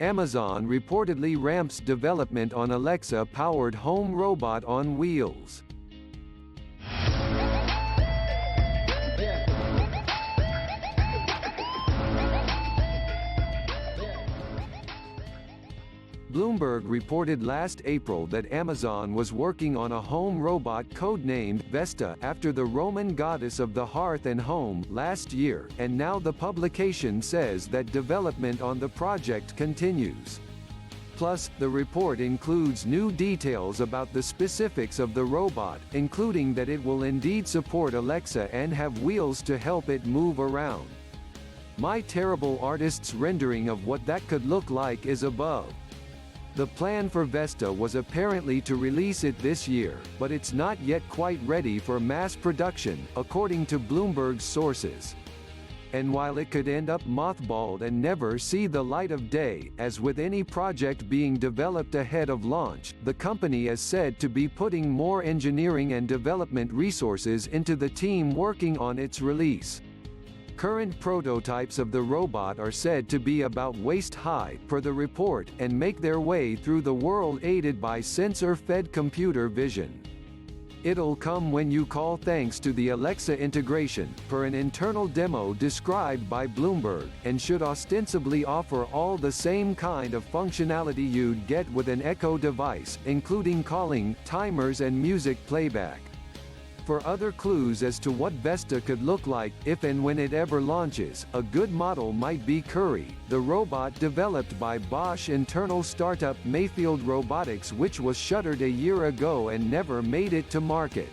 Amazon reportedly ramps development on Alexa-powered home robot on wheels. Bloomberg reported last April that Amazon was working on a home robot codenamed Vesta after the Roman goddess of the hearth and home last year, and now the publication says that development on the project continues. Plus, the report includes new details about the specifics of the robot, including that it will indeed support Alexa and have wheels to help it move around. My terrible artist's rendering of what that could look like is above. The plan for Vesta was apparently to release it this year, but it's not yet quite ready for mass production, according to Bloomberg's sources. And while it could end up mothballed and never see the light of day, as with any project being developed ahead of launch, the company is said to be putting more engineering and development resources into the team working on its release. Current prototypes of the robot are said to be about waist-high, per the report, and make their way through the world aided by sensor-fed computer vision. It'll come when you call thanks to the Alexa integration, per an internal demo described by Bloomberg, and should ostensibly offer all the same kind of functionality you'd get with an Echo device, including calling, timers and music playback. For other clues as to what Vesta could look like, if and when it ever launches, a good model might be Kuri, the robot developed by Bosch internal startup Mayfield Robotics, which was shuttered a year ago and never made it to market.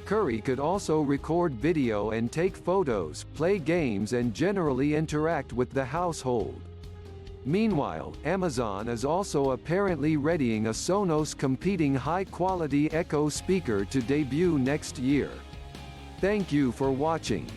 Kuri could also record video and take photos, play games and generally interact with the household. Meanwhile, Amazon is also apparently readying a Sonos competing high-quality Echo speaker to debut next year. Thank you for watching.